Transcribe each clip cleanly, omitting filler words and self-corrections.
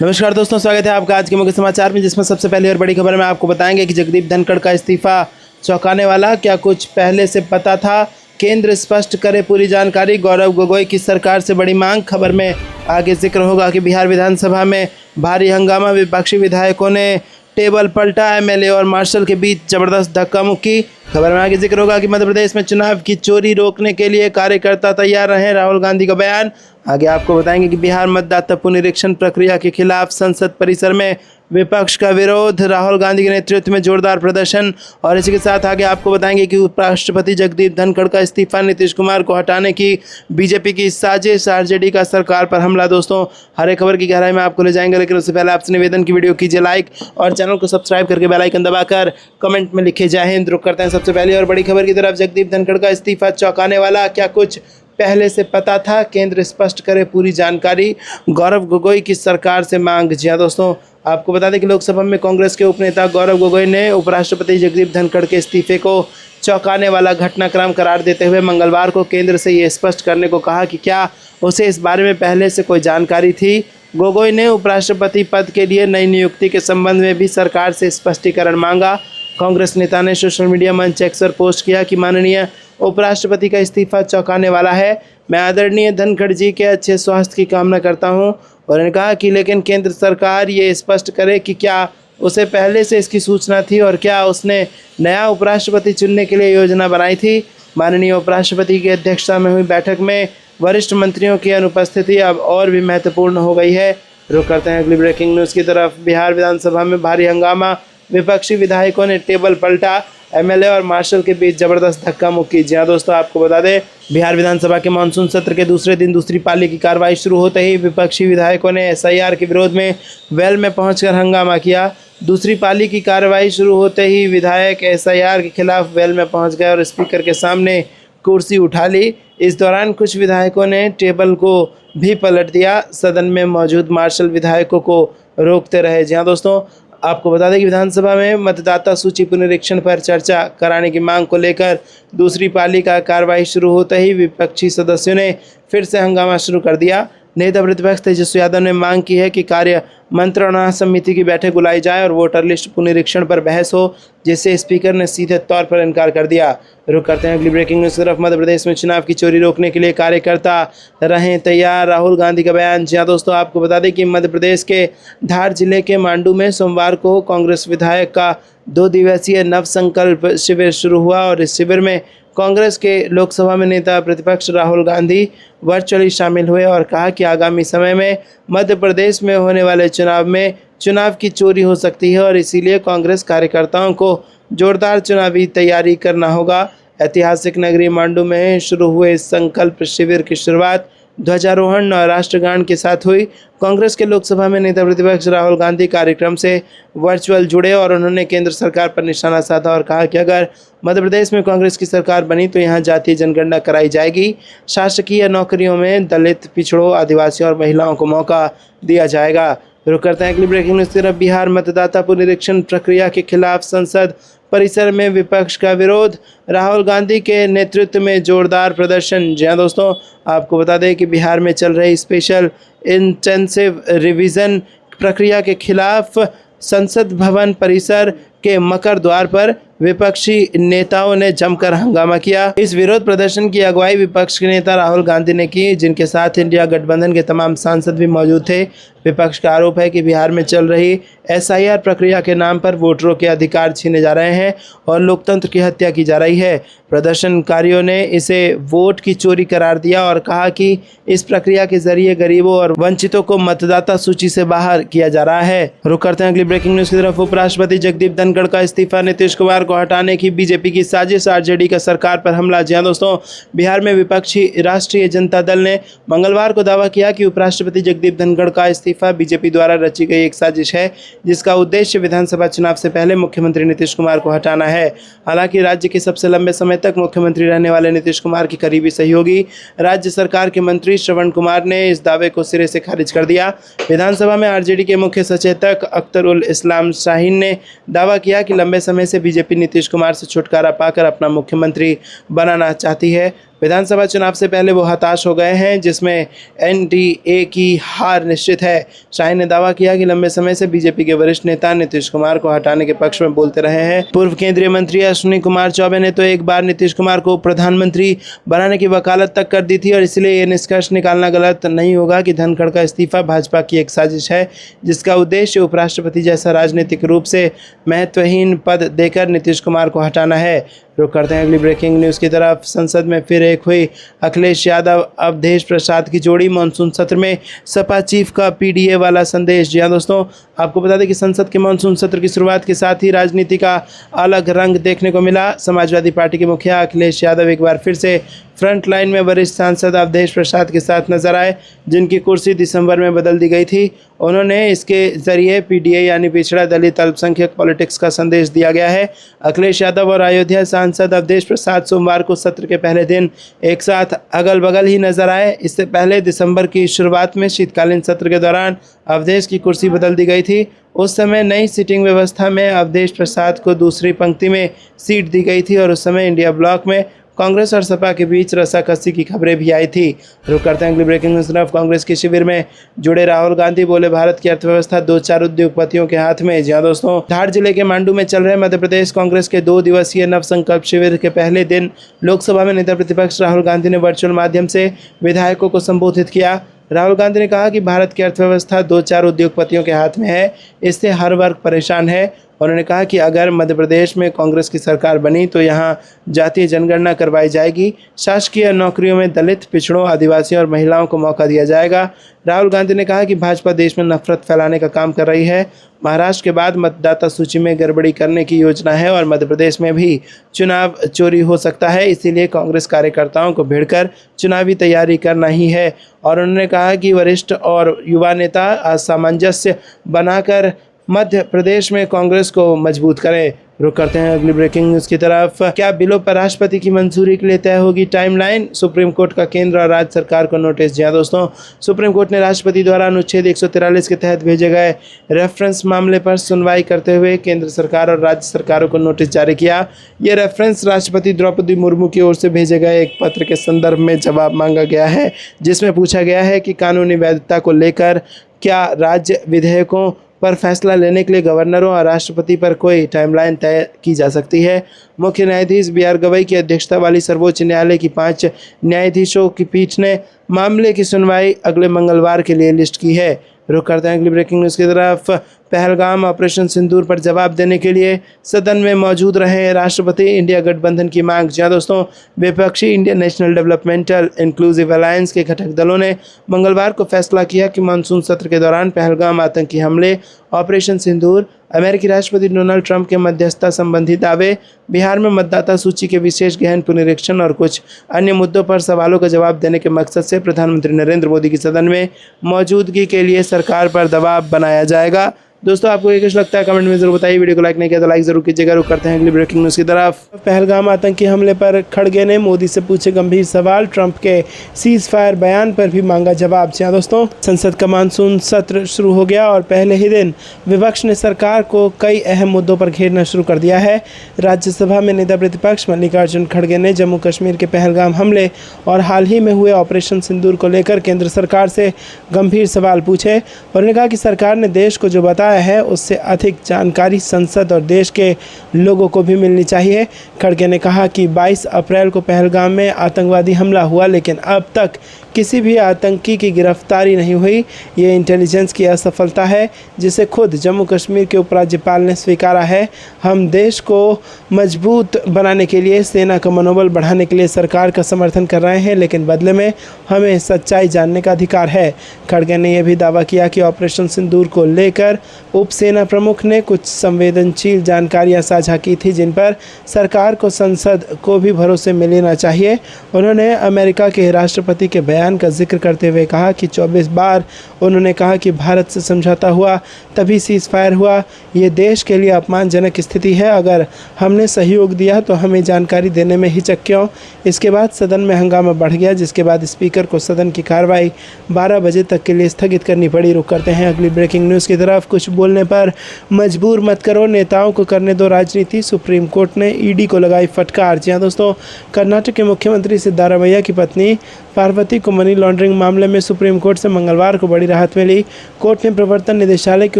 नमस्कार दोस्तों, स्वागत है आपका आज के मुख्य समाचार में, जिसमें सबसे पहली और बड़ी खबर में आपको बताएंगे कि जगदीप धनखड़ का इस्तीफा चौंकाने वाला, क्या कुछ पहले से पता था? केंद्र स्पष्ट करे पूरी जानकारी। गौरव गोगोई की सरकार से बड़ी मांग। खबर में आगे जिक्र होगा कि बिहार विधानसभा में भारी हंगामा, विपक्षी विधायकों ने टेबल पलटा, एमएलए और मार्शल के बीच जबरदस्त धक्का मुक्की। खबर में आगे जिक्र होगा कि मध्य प्रदेश में चुनाव की चोरी रोकने के लिए कार्यकर्ता तैयार रहे, राहुल गांधी का बयान। आगे आपको बताएंगे कि बिहार मतदाता पुनरीक्षण प्रक्रिया के खिलाफ संसद परिसर में विपक्ष का विरोध, राहुल गांधी के नेतृत्व में जोरदार प्रदर्शन। और इसी के साथ आगे आपको बताएंगे कि उपराष्ट्रपति जगदीप धनखड़ का इस्तीफा, नीतीश कुमार को हटाने की बीजेपी की साजिश, आरजेडी का सरकार पर हमला। दोस्तों, हर एक खबर की गहराई में आपको ले जाएंगे, लेकिन उससे पहले आपसे निवेदन की वीडियो कीजिए लाइक और चैनल को सब्सक्राइब करके बेल आइकन दबाकर कमेंट में लिखे जय हिंद। रुक करते हैं सबसे पहले और बड़ी खबर की तरफ। जगदीप धनखड़ का इस्तीफा चौंकाने वाला, क्या कुछ पहले से पता था? केंद्र स्पष्ट करे पूरी जानकारी। गौरव गोगोई की सरकार से मांग। जी हाँ दोस्तों, आपको बता दें कि लोकसभा में कांग्रेस के उपनेता गौरव गोगोई ने उपराष्ट्रपति जगदीप धनखड़ के इस्तीफे को चौंकाने वाला घटनाक्रम करार देते हुए मंगलवार को केंद्र से ये स्पष्ट करने को कहा कि क्या उसे इस बारे में पहले से कोई जानकारी थी। गोगोई ने उपराष्ट्रपति पद के लिए नई नियुक्ति के संबंध में भी सरकार से स्पष्टीकरण मांगा। कांग्रेस नेता ने सोशल मीडिया मंच एक्स पर पोस्ट किया कि माननीय उपराष्ट्रपति का इस्तीफा चौंकाने वाला है। मैं आदरणीय धनखड़ जी के अच्छे स्वास्थ्य की कामना करता हूं। और उन्होंने कहा कि लेकिन केंद्र सरकार ये स्पष्ट करे कि क्या उसे पहले से इसकी सूचना थी और क्या उसने नया उपराष्ट्रपति चुनने के लिए योजना बनाई थी। माननीय उपराष्ट्रपति की अध्यक्षता में हुई बैठक में वरिष्ठ मंत्रियों की अनुपस्थिति अब और भी महत्वपूर्ण हो गई है। रुक करते हैं अगली ब्रेकिंग न्यूज़ की तरफ। बिहार विधानसभा में भारी हंगामा, विपक्षी विधायकों ने टेबल पलटा, एमएलए और मार्शल के बीच जबरदस्त धक्का मुक्की। जी हाँ दोस्तों, आपको बता दें बिहार विधानसभा के मानसून सत्र के दूसरे दिन दूसरी पाली की कार्रवाई शुरू होते ही विपक्षी विधायकों ने एसआईआर के विरोध में वेल में पहुंचकर हंगामा किया। दूसरी पाली की कार्रवाई शुरू होते ही विधायक एसआईआर के खिलाफ वेल में पहुंच गए और स्पीकर के सामने कुर्सी उठा ली। इस दौरान कुछ विधायकों ने टेबल को भी पलट दिया। सदन में मौजूद मार्शल विधायकों को रोकते रहे। जी हाँ दोस्तों, आपको बता दें कि विधानसभा में मतदाता सूची पुनरीक्षण पर चर्चा कराने की मांग को लेकर दूसरी पाली का कार्रवाई शुरू होते ही विपक्षी सदस्यों ने फिर से हंगामा शुरू कर दिया। नेता प्रतिपक्ष तेजस्वी यादव ने मांग की है कि कार्य मंत्रणा समिति की बैठक बुलाई जाए और वोटर लिस्ट पुनरीक्षण पर बहस हो, जिससे स्पीकर ने सीधे तौर पर इनकार कर दिया। रुक करते हैं अगली ब्रेकिंग न्यूज़ की तरफ। मध्य प्रदेश में चुनाव की चोरी रोकने के लिए कार्यकर्ता रहें तैयार, राहुल गांधी का बयान। जी हाँ दोस्तों, आपको बता दें कि मध्य प्रदेश के धार जिले के मांडू में सोमवार को कांग्रेस विधायक का 2 दिवसीय नव संकल्प शिविर शुरू हुआ और इस शिविर में कांग्रेस के लोकसभा में नेता प्रतिपक्ष राहुल गांधी वर्चुअली शामिल हुए और कहा कि आगामी समय में मध्य प्रदेश में होने वाले चुनाव में चुनाव की चोरी हो सकती है और इसीलिए कांग्रेस कार्यकर्ताओं को जोरदार चुनावी तैयारी करना होगा। ऐतिहासिक नगरी मांडू में शुरू हुए इस संकल्प शिविर की शुरुआत ध्वजारोहण और राष्ट्रगान के साथ हुई। कांग्रेस के लोकसभा में नेता प्रतिपक्ष राहुल गांधी कार्यक्रम से वर्चुअल जुड़े और उन्होंने केंद्र सरकार पर निशाना साधा और कहा कि अगर मध्य प्रदेश में कांग्रेस की सरकार बनी तो यहां जातीय जनगणना कराई जाएगी, शासकीय नौकरियों में दलित, पिछड़ों, आदिवासियों और महिलाओं को मौका दिया जाएगा। रुक करते हैं अगली ब्रेकिंग न्यूज़ की तरफ। बिहार मतदाता पुनरीक्षण प्रक्रिया के खिलाफ संसद परिसर में विपक्ष का विरोध, राहुल गांधी के नेतृत्व में जोरदार प्रदर्शन। जी हाँ दोस्तों, आपको बता दें कि बिहार में चल रही स्पेशल इंटेंसिव रिवीजन प्रक्रिया के खिलाफ संसद भवन परिसर के मकर द्वार पर विपक्षी नेताओं ने जमकर हंगामा किया। इस विरोध प्रदर्शन की अगुवाई विपक्ष के नेता राहुल गांधी ने की, जिनके साथ इंडिया गठबंधन के तमाम सांसद भी मौजूद थे। विपक्ष का आरोप है कि बिहार में चल रही एसआईआर प्रक्रिया के नाम पर वोटरों के अधिकार छीने जा रहे हैं और लोकतंत्र की हत्या की जा रही है। प्रदर्शनकारियों ने इसे वोट की चोरी करार दिया और कहा कि इस प्रक्रिया के जरिए गरीबों और वंचितों को मतदाता सूची से बाहर किया जा रहा है। रुक करते हैं अगली ब्रेकिंग न्यूज़ की तरफ। उपराष्ट्रपति जगदीप धनखड़ का इस्तीफा, नीतीश कुमार को हटाने की बीजेपी की साजिश, आरजेडी का सरकार पर हमला। जी हाँ दोस्तों, बिहार में विपक्षी राष्ट्रीय जनता दल ने मंगलवार को दावा किया कि उपराष्ट्रपति जगदीप धनखड़ का इस्तीफा बीजेपी द्वारा रची गई एक साजिश है, जिसका उद्देश्य विधानसभा चुनाव से पहले मुख्यमंत्री नीतीश कुमार को हटाना है। हालांकि राज्य के सबसे लंबे समय तक मुख्यमंत्री रहने वाले नीतीश कुमार की करीबी सहयोगी राज्य सरकार के मंत्री श्रवण कुमार ने इस दावे को सिरे से खारिज कर दिया। विधानसभा में आरजेडी के मुख्य सचेतक अख्तर उल इस्लाम शाहीन ने दावा किया कि लंबे समय से बीजेपी नीतीश कुमार से छुटकारा पाकर अपना मुख्यमंत्री बनाना चाहती है। विधानसभा चुनाव से पहले वो हताश हो गए हैं, जिसमें एनडीए की हार निश्चित है। शाहीन ने दावा किया कि लंबे समय से बीजेपी के वरिष्ठ नेता नीतीश कुमार को हटाने के पक्ष में बोलते रहे हैं। पूर्व केंद्रीय मंत्री अश्विनी कुमार चौबे ने तो एक बार नीतीश कुमार को प्रधानमंत्री बनाने की वकालत तक कर दी थी और इसलिए ये निष्कर्ष निकालना गलत नहीं होगा कि धनखड़ का इस्तीफा भाजपा की एक साजिश है, जिसका उद्देश्य उपराष्ट्रपति जैसा राजनीतिक रूप से महत्वहीन पद देकर नीतीश कुमार को हटाना है। रुक करते हैं अगली ब्रेकिंग न्यूज़ की तरफ। संसद में फिर एक हुई अखिलेश यादव अवधेश प्रसाद की जोड़ी। मानसून सत्र में सपा चीफ का पीडीए वाला संदेश। जी हाँ दोस्तों, आपको बता दें कि संसद के मानसून सत्र की शुरुआत के साथ ही राजनीति का अलग रंग देखने को मिला। समाजवादी पार्टी के मुखिया अखिलेश यादव एक बार फिर से फ्रंट लाइन में वरिष्ठ सांसद अवधेश प्रसाद के साथ नजर आए, जिनकी कुर्सी दिसंबर में बदल दी गई थी। उन्होंने इसके जरिए पीडीए यानी पिछड़ा दलित अल्पसंख्यक पॉलिटिक्स का संदेश दिया गया है। अखिलेश यादव और अयोध्या सांसद अवधेश प्रसाद सोमवार को सत्र के पहले दिन एक साथ अगल बगल ही नजर आए। इससे पहले दिसंबर की शुरुआत में शीतकालीन सत्र के दौरान अवधेश की कुर्सी बदल दी गई थी। उस समय नई सीटिंग व्यवस्था में अवधेश प्रसाद को दूसरी पंक्ति में सीट दी गई थी और उस समय इंडिया ब्लॉक में कांग्रेस और सपा के बीच रस्साकसी की खबरें भी आई थी। रुक करते हैं अगली ब्रेकिंग न्यूज़ तरफ। कांग्रेस के शिविर में जुड़े राहुल गांधी बोले, भारत की अर्थव्यवस्था 2-4 उद्योगपतियों के हाथ में। जी हाँ दोस्तों, धार जिले के मांडू में चल रहे मध्य प्रदेश कांग्रेस के 2 दिवसीय नव संकल्प शिविर के पहले दिन लोकसभा में नेता प्रतिपक्ष राहुल गांधी ने वर्चुअल माध्यम से विधायकों को संबोधित किया। राहुल गांधी ने कहा कि भारत की अर्थव्यवस्था 2-4 उद्योगपतियों के हाथ में है, इससे हर वर्ग परेशान है। उन्होंने कहा कि अगर मध्य प्रदेश में कांग्रेस की सरकार बनी तो यहाँ जातीय जनगणना करवाई जाएगी, शासकीय नौकरियों में दलित, पिछड़ों, आदिवासियों और महिलाओं को मौका दिया जाएगा। राहुल गांधी ने कहा कि भाजपा देश में नफरत फैलाने का काम कर रही है। महाराष्ट्र के बाद मतदाता सूची में गड़बड़ी करने की योजना है और मध्य प्रदेश में भी चुनाव चोरी हो सकता है, इसीलिए कांग्रेस कार्यकर्ताओं को भिड़कर चुनावी तैयारी करना ही है। और उन्होंने कहा कि वरिष्ठ और युवा नेता सामंजस्य बनाकर मध्य प्रदेश में कांग्रेस को मजबूत करें। रुक करते हैं अगली ब्रेकिंग न्यूज़ की तरफ। क्या बिलों पर राष्ट्रपति की मंजूरी के लिए तय होगी टाइमलाइन? सुप्रीम कोर्ट का केंद्र और राज्य सरकार को नोटिस। जी हाँ दोस्तों, सुप्रीम कोर्ट ने राष्ट्रपति द्वारा अनुच्छेद 143 के तहत भेजे गए रेफरेंस मामले पर सुनवाई करते हुए केंद्र सरकार और राज्य सरकारों को नोटिस जारी किया। ये रेफरेंस राष्ट्रपति द्रौपदी मुर्मू की ओर से भेजे गए एक पत्र के संदर्भ में जवाब मांगा गया है, जिसमें पूछा गया है कि कानूनी वैधता को लेकर क्या राज्य विधेयकों पर फैसला लेने के लिए गवर्नरों और राष्ट्रपति पर कोई टाइमलाइन तय की जा सकती है। मुख्य न्यायाधीश BR गवई की अध्यक्षता वाली सर्वोच्च न्यायालय की 5 न्यायाधीशों की पीठ ने मामले की सुनवाई अगले मंगलवार के लिए लिस्ट की है। रुक करते हैं अगली ब्रेकिंग न्यूज़ की तरफ। पहलगाम ऑपरेशन सिंदूर पर जवाब देने के लिए सदन में मौजूद रहे राष्ट्रपति। इंडिया गठबंधन की मांग। जी दोस्तों, विपक्षी Indian national developmental inclusive alliance के घटक दलों ने मंगलवार को फैसला किया कि मानसून सत्र के दौरान पहलगाम आतंकी हमले, ऑपरेशन सिंदूर, अमेरिकी राष्ट्रपति डोनाल्ड ट्रंप के मध्यस्थता संबंधी दावे, बिहार में मतदाता सूची के विशेष गहन पुनरीक्षण और कुछ अन्य मुद्दों पर सवालों का जवाब देने के मकसद से प्रधानमंत्री नरेंद्र मोदी की सदन में मौजूदगी के लिए सरकार पर दबाव बनाया जाएगा। दोस्तों, आपको ये कुछ लगता है कमेंट में जरूर बताइए। वीडियो को लाइक नहीं किया तो लाइक जरूर कीजिएगा। रुक करते हैं अगली ब्रेकिंग न्यूज़ की तरफ। पहलगाम आतंकी हमले पर खड़गे ने मोदी से पूछे गंभीर सवाल। ट्रंप के सीज फायर बयान पर भी मांगा जवाब। जी दोस्तों, संसद का मानसून सत्र शुरू हो गया और पहले ही दिन विपक्ष ने सरकार को कई अहम मुद्दों पर घेरना शुरू कर दिया है। राज्यसभा में नेता प्रतिपक्ष मल्लिकार्जुन खड़गे ने जम्मू कश्मीर के पहलगाम हमले और हाल ही में हुए ऑपरेशन सिंदूर को लेकर केंद्र सरकार से गंभीर सवाल पूछे। उन्होंने कहा कि सरकार ने देश को जो बताया है उससे अधिक जानकारी संसद और देश के लोगों को भी मिलनी चाहिए। खड़गे ने कहा कि 22 अप्रैल को पहलगाम में आतंकवादी हमला हुआ, लेकिन अब तक किसी भी आतंकी की गिरफ्तारी नहीं हुई। ये इंटेलिजेंस की असफलता है, जिसे खुद जम्मू कश्मीर के उपराज्यपाल ने स्वीकारा है। हम देश को मजबूत बनाने के लिए, सेना का मनोबल बढ़ाने के लिए सरकार का समर्थन कर रहे हैं, लेकिन बदले में हमें सच्चाई जानने का अधिकार है। खड़गे ने यह भी दावा किया कि ऑपरेशन सिंदूर को लेकर उप सेना प्रमुख ने कुछ संवेदनशील जानकारियां साझा की थी, जिन पर सरकार को संसद को भी भरोसे में लेना चाहिए। उन्होंने अमेरिका के राष्ट्रपति के बयान बयान का जिक्र करते हुए कहा कि 24 बार उन्होंने कहा कि भारत से समझौता हुआ तभी सीज़ फायर हुआ। ये देश के लिए अपमानजनक स्थिति है। अगर हमने सहयोग दिया तो हमें जानकारी देने में हिचक क्यों। इसके बाद सदन में हंगामा बढ़ गया, जिसके बाद स्पीकर को सदन की कार्रवाई 12 बजे तक के लिए स्थगित करनी पड़ी। रुक करते हैं अगली ब्रेकिंग न्यूज़ की तरफ। कुछ बोलने पर मजबूर मत करो, नेताओं को करने दो राजनीति, सुप्रीम कोर्ट ने ईडी को लगाई फटकार। जी हाँ दोस्तों, कर्नाटक के मुख्यमंत्री सिद्धारमैया की पत्नी पार्वती को मनी लॉन्ड्रिंग मामले में सुप्रीम कोर्ट से मंगलवार को बड़ी राहत मिली। कोर्ट ने प्रवर्तन निदेशालय की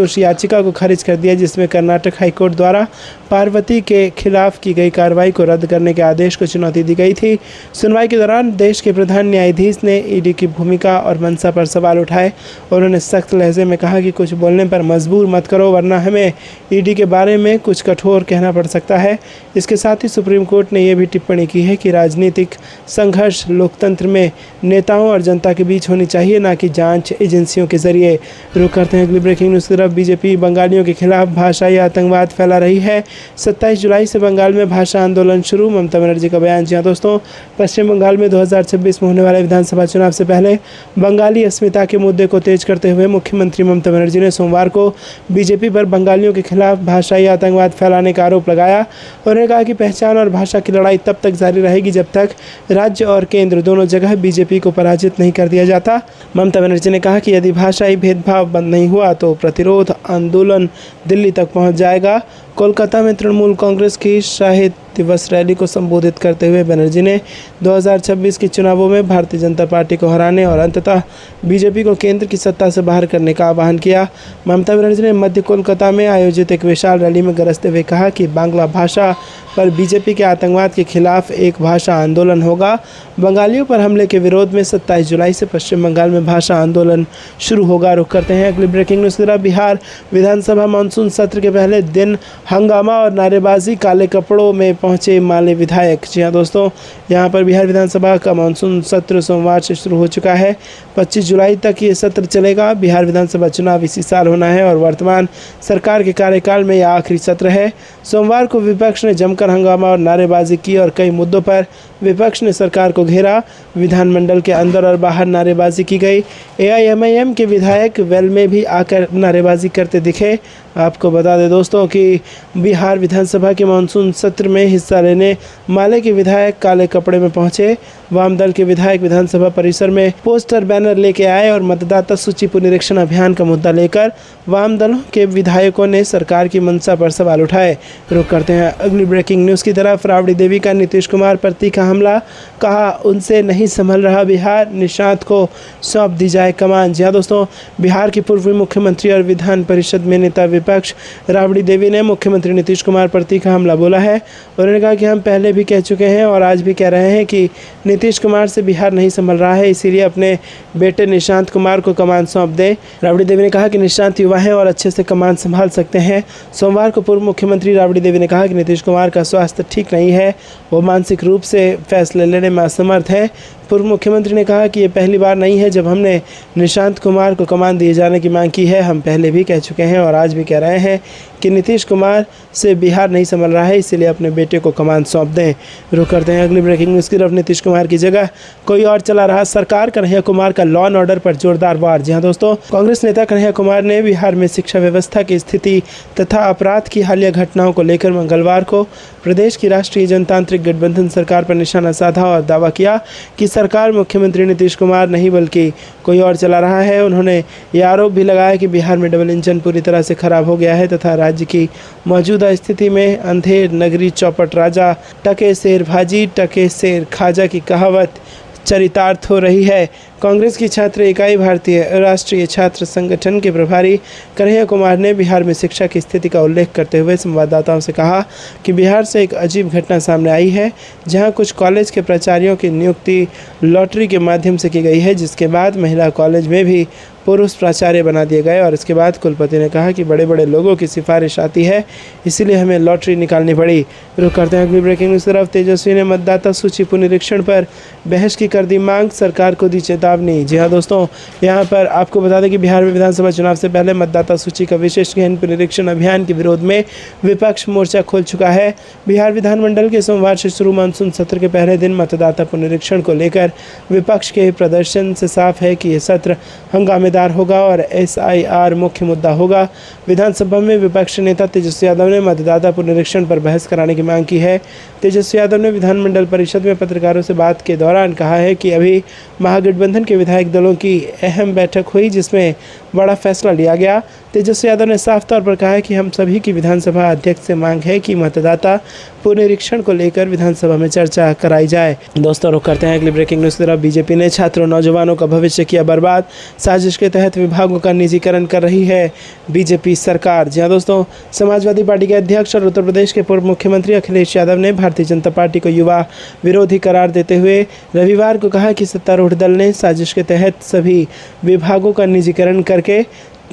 उस याचिका को खारिज कर दिया जिसमें कर्नाटक हाईकोर्ट द्वारा पार्वती के खिलाफ की गई कार्रवाई को रद्द करने के आदेश को चुनौती दी गई थी। सुनवाई के दौरान देश के प्रधान न्यायाधीश ने ईडी की भूमिका और मंशा पर सवाल उठाए। उन्होंने सख्त लहजे में कहा कि कुछ बोलने पर मजबूर मत करो, वरना हमें ईडी के बारे में कुछ कठोर कहना पड़ सकता है। इसके साथ ही सुप्रीम कोर्ट ने यह भी टिप्पणी की है कि राजनीतिक संघर्ष लोकतंत्र में नेताओं और जनता के बीच होनी चाहिए, ना कि जांच एजेंसियों के जरिए। रुक करते हैं अगली ब्रेकिंग न्यूज़ की तरफ। बीजेपी बंगालियों के खिलाफ भाषाई आतंकवाद फैला रही है। 27 जुलाई से बंगाल में भाषा आंदोलन शुरू, ममता बनर्जी का बयान। जी हाँ दोस्तों, पश्चिम बंगाल में 2026 में होने वाले विधानसभा चुनाव से पहले बंगाली अस्मिता के मुद्दे को तेज करते हुए मुख्यमंत्री ममता बनर्जी ने सोमवार को बीजेपी पर बंगालियों के खिलाफ भाषाई आतंकवाद फैलाने का आरोप लगाया। उन्होंने कहा कि पहचान और भाषा की लड़ाई तब तक जारी रहेगी जब तक राज्य और केंद्र दोनों जगह बीजेपी को पराजित नहीं कर दिया जाता। ममता बनर्जी ने कहा कि यदि भाषाई भेदभाव बंद नहीं हुआ तो प्रतिरोध आंदोलन दिल्ली तक पहुंच जाएगा। कोलकाता में तृणमूल कांग्रेस की शहीद दिवस रैली को संबोधित करते हुए बनर्जी ने 2026 के चुनावों में भारतीय जनता पार्टी को हराने और अंततः बीजेपी को केंद्र की सत्ता से बाहर करने का आह्वान किया। ममता बनर्जी ने मध्य कोलकाता में आयोजित एक विशाल रैली में गरजते हुए कहा कि बांग्ला भाषा पर बीजेपी के आतंकवाद के खिलाफ एक भाषा आंदोलन होगा। बंगालियों पर हमले के विरोध में 27 जुलाई से पश्चिम बंगाल में भाषा आंदोलन शुरू होगा। रुक करते हैं अगली ब्रेकिंग न्यूज़ की तरफ। बिहार विधानसभा मानसून सत्र के पहले दिन हंगामा और नारेबाजी, काले कपड़ों में पहुंचे माले विधायक। जी हाँ दोस्तों, यहां पर बिहार विधानसभा का मानसून सत्र सोमवार से शुरू हो चुका है। 25 जुलाई तक ये सत्र चलेगा। बिहार विधानसभा चुनाव इसी साल होना है और वर्तमान सरकार के कार्यकाल में यह आखिरी सत्र है। सोमवार को विपक्ष ने जमकर हंगामा और नारेबाजी की और कई मुद्दों पर विपक्ष ने सरकार को घेरा। विधानमंडल के अंदर और बाहर नारेबाजी की गई। AIMIM के विधायक वेल में भी आकर नारेबाजी करते दिखे। आपको बता दें दोस्तों कि बिहार विधानसभा के मानसून सत्र में हिस्सा लेने माले के विधायक काले कपड़े में पहुंचे। वाम दल के विधायक विधानसभा परिसर में पोस्टर बैनर लेके आए और मतदाता सूची पुनरीक्षण अभियान का मुद्दा लेकर वाम दलों के विधायकों ने सरकार की मंशा पर सवाल उठाए। रुक करते हैं अगली ब्रेकिंग न्यूज़ की तरफ। राबड़ी देवी का नीतीश कुमार पर तीखा हमला, कहा उनसे नहीं संभल रहा बिहार, निशांत को सौंप दी जाए कमान। जी हाँ दोस्तों, बिहार की पूर्व मुख्यमंत्री और विधान परिषद में नेता विपक्ष राबड़ी देवी ने मुख्यमंत्री नीतीश कुमार पर तीखा हमला बोला है। उन्होंने कहा कि हम पहले भी कह चुके हैं और आज भी कह रहे हैं कि नीतीश कुमार से बिहार नहीं संभल रहा है, इसीलिए अपने बेटे निशांत कुमार को कमान सौंप दें। राबड़ी देवी ने कहा कि निशांत युवा है और अच्छे से कमान संभाल सकते हैं। सोमवार को पूर्व मुख्यमंत्री राबड़ी देवी ने कहा कि नीतीश कुमार का स्वास्थ्य ठीक नहीं है, वो मानसिक रूप से फैसले लेने में असमर्थ है। पूर्व मुख्यमंत्री ने कहा कि ये पहली बार नहीं है जब हमने निशांत कुमार को कमान दिए जाने की मांग की है। हम पहले भी कह चुके हैं और आज भी कह रहे हैं कि नीतीश कुमार से बिहार नहीं संभल रहा है, इसीलिए अपने बेटे को कमान सौंप दें। रुक करते हैं अगली ब्रेकिंग न्यूज़ की तरफ। नीतीश कुमार की जगह कोई और चला रहा सरकार, कन्हैया कुमार का लॉ एंड ऑर्डर पर जोरदार वार। जी हाँ दोस्तों, कांग्रेस नेता कन्हैया कुमार ने बिहार में शिक्षा व्यवस्था की स्थिति तथा अपराध की हालिया घटनाओं को लेकर मंगलवार को प्रदेश की राष्ट्रीय जनतांत्रिक गठबंधन सरकार पर निशाना साधा और दावा किया कि सरकार मुख्यमंत्री नीतीश कुमार नहीं बल्कि कोई और चला रहा है। उन्होंने ये आरोप भी लगाया कि बिहार में डबल इंजन पूरी तरह से खराब हो गया है तथा राज्य की मौजूदा स्थिति में अंधेर नगरी चौपट राजा टके शेर भाजी टके शेर खाजा की कहावत चरितार्थ हो रही है। कांग्रेस की छात्र इकाई भारतीय राष्ट्रीय छात्र संगठन के प्रभारी कन्हैया कुमार ने बिहार में शिक्षा की स्थिति का उल्लेख करते हुए संवाददाताओं से कहा कि बिहार से एक अजीब घटना सामने आई है, जहां कुछ कॉलेज के प्राचार्यों की नियुक्ति लॉटरी के माध्यम से की गई है, जिसके बाद महिला कॉलेज में भी पुरुष प्राचार्य बना दिए गए और इसके बाद कुलपति ने कहा कि बड़े बड़े लोगों की सिफारिश आती है, इसीलिए हमें लॉटरी निकालनी पड़ी। रुक करते हैं अगली ब्रेकिंग न्यूज़ तरफ। तेजस्वी ने मतदाता सूची पुनरीक्षण पर बहस की कर दी मांग, सरकार को दी चेतावनी। चेतावनी। जी हाँ दोस्तों, यहाँ पर आपको बता दें कि बिहार में विधानसभा चुनाव से पहले मतदाता सूची का विशेष गहन पुनरीक्षण अभियान के विरोध में विपक्ष मोर्चा खोल चुका है। बिहार विधानमंडल के सोमवार से शुरू मानसून सत्र के पहले दिन मतदाता पुनरीक्षण को लेकर विपक्ष के प्रदर्शन से साफ है कि यह सत्र हंगामेदार होगा और SIR मुख्य मुद्दा होगा। विधानसभा में विपक्ष नेता तेजस्वी यादव ने मतदाता पुनरीक्षण पर बहस कराने की मांग की है। तेजस्वी यादव ने विधानमंडल परिषद में पत्रकारों से बात के दौरान कहा है कि अभी महागठबंधन के विधायक दलों की अहम बैठक हुई जिसमें बड़ा फैसला लिया गया। तेजस्वी यादव ने साफ तौर पर कहा है कि हम सभी की विधानसभा अध्यक्ष से मांग है कि मतदाता पुनरीक्षण को लेकर विधानसभा में चर्चा कराई जाए। दोस्तों, रुक करते हैं अगली ब्रेकिंग न्यूज़ की तरफ। बीजेपी ने छात्रों नौजवानों का भविष्य किया बर्बाद, साजिश के तहत विभागों का निजीकरण कर रही है बीजेपी सरकार। जी हाँ दोस्तों, समाजवादी पार्टी के अध्यक्ष और उत्तर प्रदेश के पूर्व मुख्यमंत्री अखिलेश यादव ने भारतीय जनता पार्टी को युवा विरोधी करार देते हुए रविवार को कहा कि सत्तारूढ़ दल ने साजिश के तहत सभी विभागों का निजीकरण करके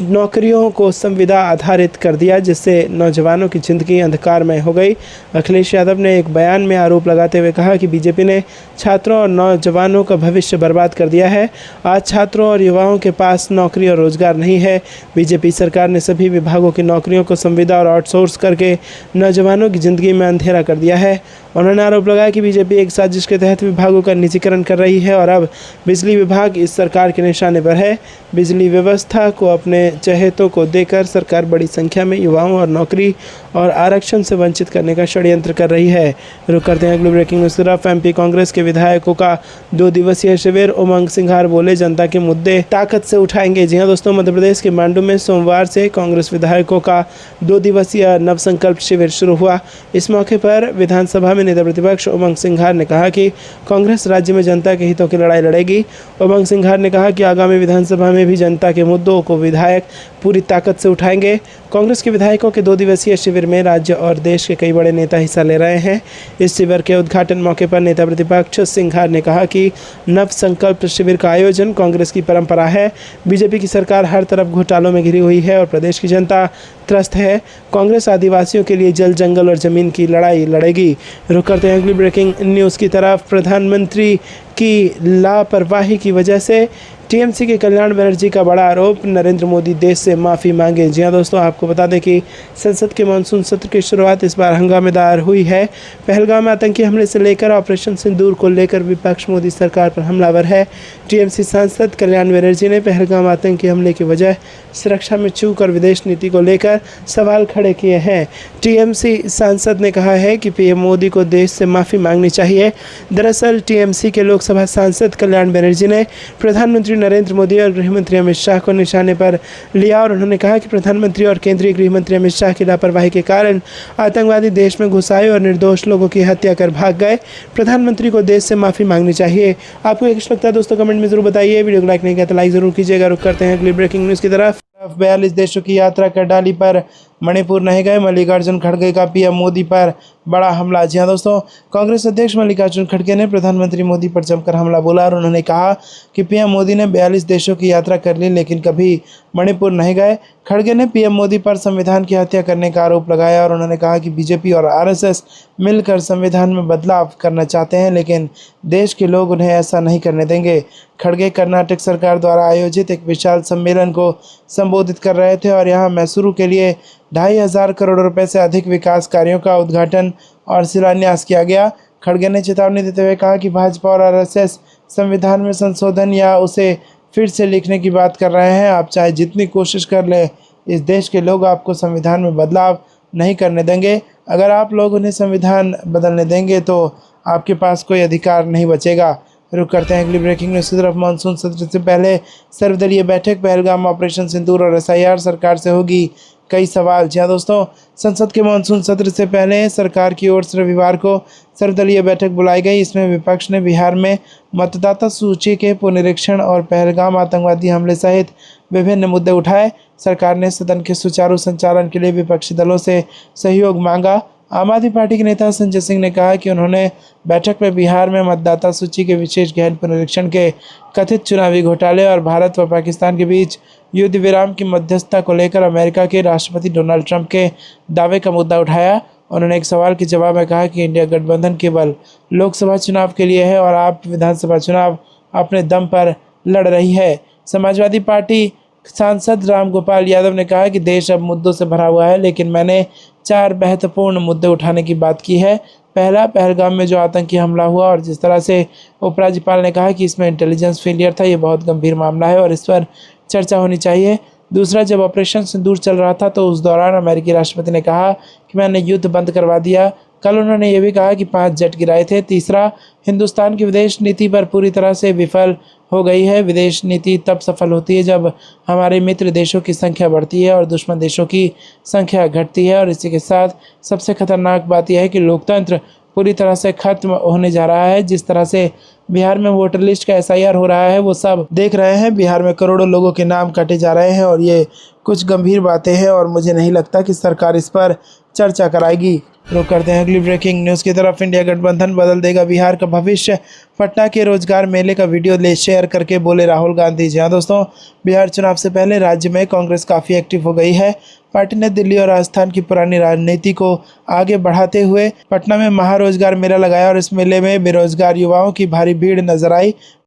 नौकरियों को संविदा आधारित कर दिया, जिससे नौजवानों की जिंदगी अंधकारमय हो गई। अखिलेश यादव ने एक बयान में आरोप लगाते हुए कहा कि बीजेपी ने छात्रों और नौजवानों का भविष्य बर्बाद कर दिया है। आज छात्रों और युवाओं के पास नौकरी और रोजगार नहीं है। बीजेपी सरकार ने सभी विभागों की नौकरियों को संविदा और आउटसोर्स करके नौजवानों की जिंदगी में अंधेरा कर दिया है। उन्होंने आरोप लगाया कि बीजेपी एक साजिश के तहत विभागों का निजीकरण कर रही है और अब बिजली विभाग इस सरकार के निशाने पर है। बिजली व्यवस्था को अपने चहेतों को देकर सरकार बड़ी संख्या में युवाओं और नौकरी और आरक्षण से वंचित करने का षड्यंत्र कर रही है। रुक करते हैं अगली ब्रेकिंग न्यूज़ की तरफ। MP कांग्रेस के विधायकों का 2 दिवसीय शिविर, उमंग सिंघार बोले जनता के मुद्दे ताकत से उठाएंगे। जी हाँ दोस्तों, मध्य प्रदेश के मांडू में सोमवार से कांग्रेस विधायकों का 2 दिवसीय नवसंकल्प शिविर शुरू हुआ। इस मौके पर विधानसभा में नेता प्रतिपक्ष उमंग सिंघार ने कहा कि कांग्रेस राज्य में जनता के हितों की लड़ाई लड़ेगी। उमंग सिंघार ने कहा कि आगामी विधानसभा में भी जनता के मुद्दों को विधायक पूरी ताकत से उठाएंगे। कांग्रेस के विधायकों के 2 दिवसीय शिविर में राज्य और देश के कई बड़े नेता हिस्सा ले रहे हैं। इस शिविर के उद्घाटन मौके पर नेता प्रतिपक्ष सिंघार ने कहा कि नव संकल्प शिविर का आयोजन कांग्रेस की परंपरा है। बीजेपी की सरकार हर तरफ घोटालों में घिरी हुई है और प्रदेश की जनता त्रस्त है। कांग्रेस आदिवासियों के लिए जल, जंगल और जमीन की लड़ाई लड़ेगी। रुक करते हैं अगली ब्रेकिंग न्यूज़ की तरफ। प्रधानमंत्री की लापरवाही की वजह से TMC के कल्याण बनर्जी का बड़ा आरोप, नरेंद्र मोदी देश से माफ़ी मांगे। जी हाँ दोस्तों, आपको बता दें कि संसद के मानसून सत्र की शुरुआत इस बार हंगामेदार हुई है। पहलगाम में आतंकी हमले से लेकर ऑपरेशन सिंदूर को लेकर विपक्ष मोदी सरकार पर हमलावर है। TMC सांसद कल्याण बनर्जी ने पहलगाम आतंकी हमले की वजह सुरक्षा में चूक और विदेश नीति को लेकर सवाल खड़े किए हैं। TMC सांसद ने कहा है कि PM मोदी को देश से माफ़ी मांगनी चाहिए। दरअसल TMC के लोकसभा सांसद कल्याण बनर्जी ने प्रधानमंत्री नरेंद्र मोदी और गृहमंत्री अमित शाह को निशाने पर लिया और उन्होंने कहा कि प्रधानमंत्री और केंद्रीय गृहमंत्री अमित शाह की लापरवाही के कारण आतंकवादी देश में घुस आए और निर्दोष लोगों की हत्या कर भाग गए। प्रधानमंत्री को देश से माफ़ी मांगनी चाहिए। आपको एक लगता है दोस्तों, कमेंट में जरूर बताइए। वीडियो को लाइक नहीं किया तो लाइक जरूर कीजिएगा। रुक करते हैं अगली ब्रेकिंग न्यूज़ की तरफ। 42 देशों की यात्रा कर डाली पर मणिपुर नहीं गए, मल्लिकार्जुन खड़गे का PM मोदी पर बड़ा हमला। जी हाँ दोस्तों, कांग्रेस अध्यक्ष मल्लिकार्जुन खड़गे ने प्रधानमंत्री मोदी पर जमकर हमला बोला और उन्होंने कहा कि PM मोदी ने 42 देशों की यात्रा कर ली लेकिन कभी मणिपुर नहीं गए। खड़गे ने PM मोदी पर संविधान की हत्या करने का आरोप लगाया और उन्होंने कहा कि बीजेपी और RSS मिलकर संविधान में बदलाव करना चाहते हैं लेकिन देश के लोग उन्हें ऐसा नहीं करने देंगे। खड़गे कर्नाटक सरकार द्वारा आयोजित एक विशाल सम्मेलन को संबोधित कर रहे थे और यहाँ मैसूरू के लिए 2500 करोड़ रुपए से अधिक विकास कार्यों का उद्घाटन और शिलान्यास किया गया। खड़गे ने चेतावनी देते हुए कहा कि भाजपा और RSS संविधान में संशोधन या उसे फिर से लिखने की बात कर रहे हैं। आप चाहे जितनी कोशिश कर लें, इस देश के लोग आपको संविधान में बदलाव नहीं करने देंगे। अगर आप लोग उन्हें संविधान बदलने देंगे तो आपके पास कोई अधिकार नहीं बचेगा। रुक करते हैं अगली ब्रेकिंग न्यूज़ की तरफ। मानसून सत्र से पहले सर्वदलीय बैठक, पहलगाम, ऑपरेशन सिंदूर और SIR, सरकार से होगी कई सवाल। जी हाँ दोस्तों, संसद के मानसून सत्र से पहले सरकार की ओर से रविवार को सर्वदलीय बैठक बुलाई गई। इसमें विपक्ष ने बिहार में मतदाता सूची के पुनरीक्षण और पहलगाम आतंकवादी हमले सहित विभिन्न मुद्दे उठाए। सरकार ने सदन के सुचारू संचालन के लिए विपक्षी दलों से सहयोग मांगा। आम आदमी पार्टी के नेता संजय सिंह ने कहा कि उन्होंने बैठक में बिहार में मतदाता सूची के विशेष गहन पुनरीक्षण के कथित चुनावी घोटाले और भारत व पाकिस्तान के बीच युद्ध विराम की मध्यस्थता को लेकर अमेरिका के राष्ट्रपति डोनाल्ड ट्रंप के दावे का मुद्दा उठाया। उन्होंने एक सवाल के जवाब में कहा कि इंडिया गठबंधन केवल लोकसभा चुनाव के लिए है और आप विधानसभा चुनाव अपने दम पर लड़ रही है। समाजवादी पार्टी सांसद रामगोपाल यादव ने कहा कि देश अब मुद्दों से भरा हुआ है, लेकिन मैंने 4 महत्वपूर्ण मुद्दे उठाने की बात की है। पहला, पहलगाम में जो आतंकी हमला हुआ और जिस तरह से उपराज्यपाल ने कहा कि इसमें इंटेलिजेंस फेलियर था, ये बहुत गंभीर मामला है और इस पर चर्चा होनी चाहिए। दूसरा, जब ऑपरेशन सिंदूर चल रहा था तो उस दौरान अमेरिकी राष्ट्रपति ने कहा कि मैंने युद्ध बंद करवा दिया। कल उन्होंने ये भी कहा कि 5 जेट गिराए थे। तीसरा, हिंदुस्तान की विदेश नीति पर पूरी तरह से विफल हो गई है। विदेश नीति तब सफल होती है जब हमारे मित्र देशों की संख्या बढ़ती है और दुश्मन देशों की संख्या घटती है। और इसी के साथ सबसे खतरनाक बात यह है कि लोकतंत्र पूरी तरह से खत्म होने जा रहा है। जिस तरह से बिहार में वोटर लिस्ट का SIR हो रहा है वो सब देख रहे हैं। बिहार में करोड़ों लोगों के नाम काटे जा रहे हैं और ये कुछ गंभीर बातें हैं और मुझे नहीं लगता कि सरकार इस पर चर्चा कराएगी। रुक करते हैं अगली ब्रेकिंग न्यूज़ की तरफ। इंडिया गठबंधन बदल देगा बिहार का भविष्य, पटना के रोजगार मेले का वीडियो शेयर करके बोले राहुल गांधी। जी हाँ दोस्तों, बिहार चुनाव से पहले राज्य में कांग्रेस काफ़ी एक्टिव हो गई है। पार्टी ने दिल्ली और राजस्थान की पुरानी राजनीति को आगे बढ़ाते हुए पटना में महारोजगार मेला लगाया और इस मेले में बेरोजगार युवाओं की भारी भीड़ नजर आई।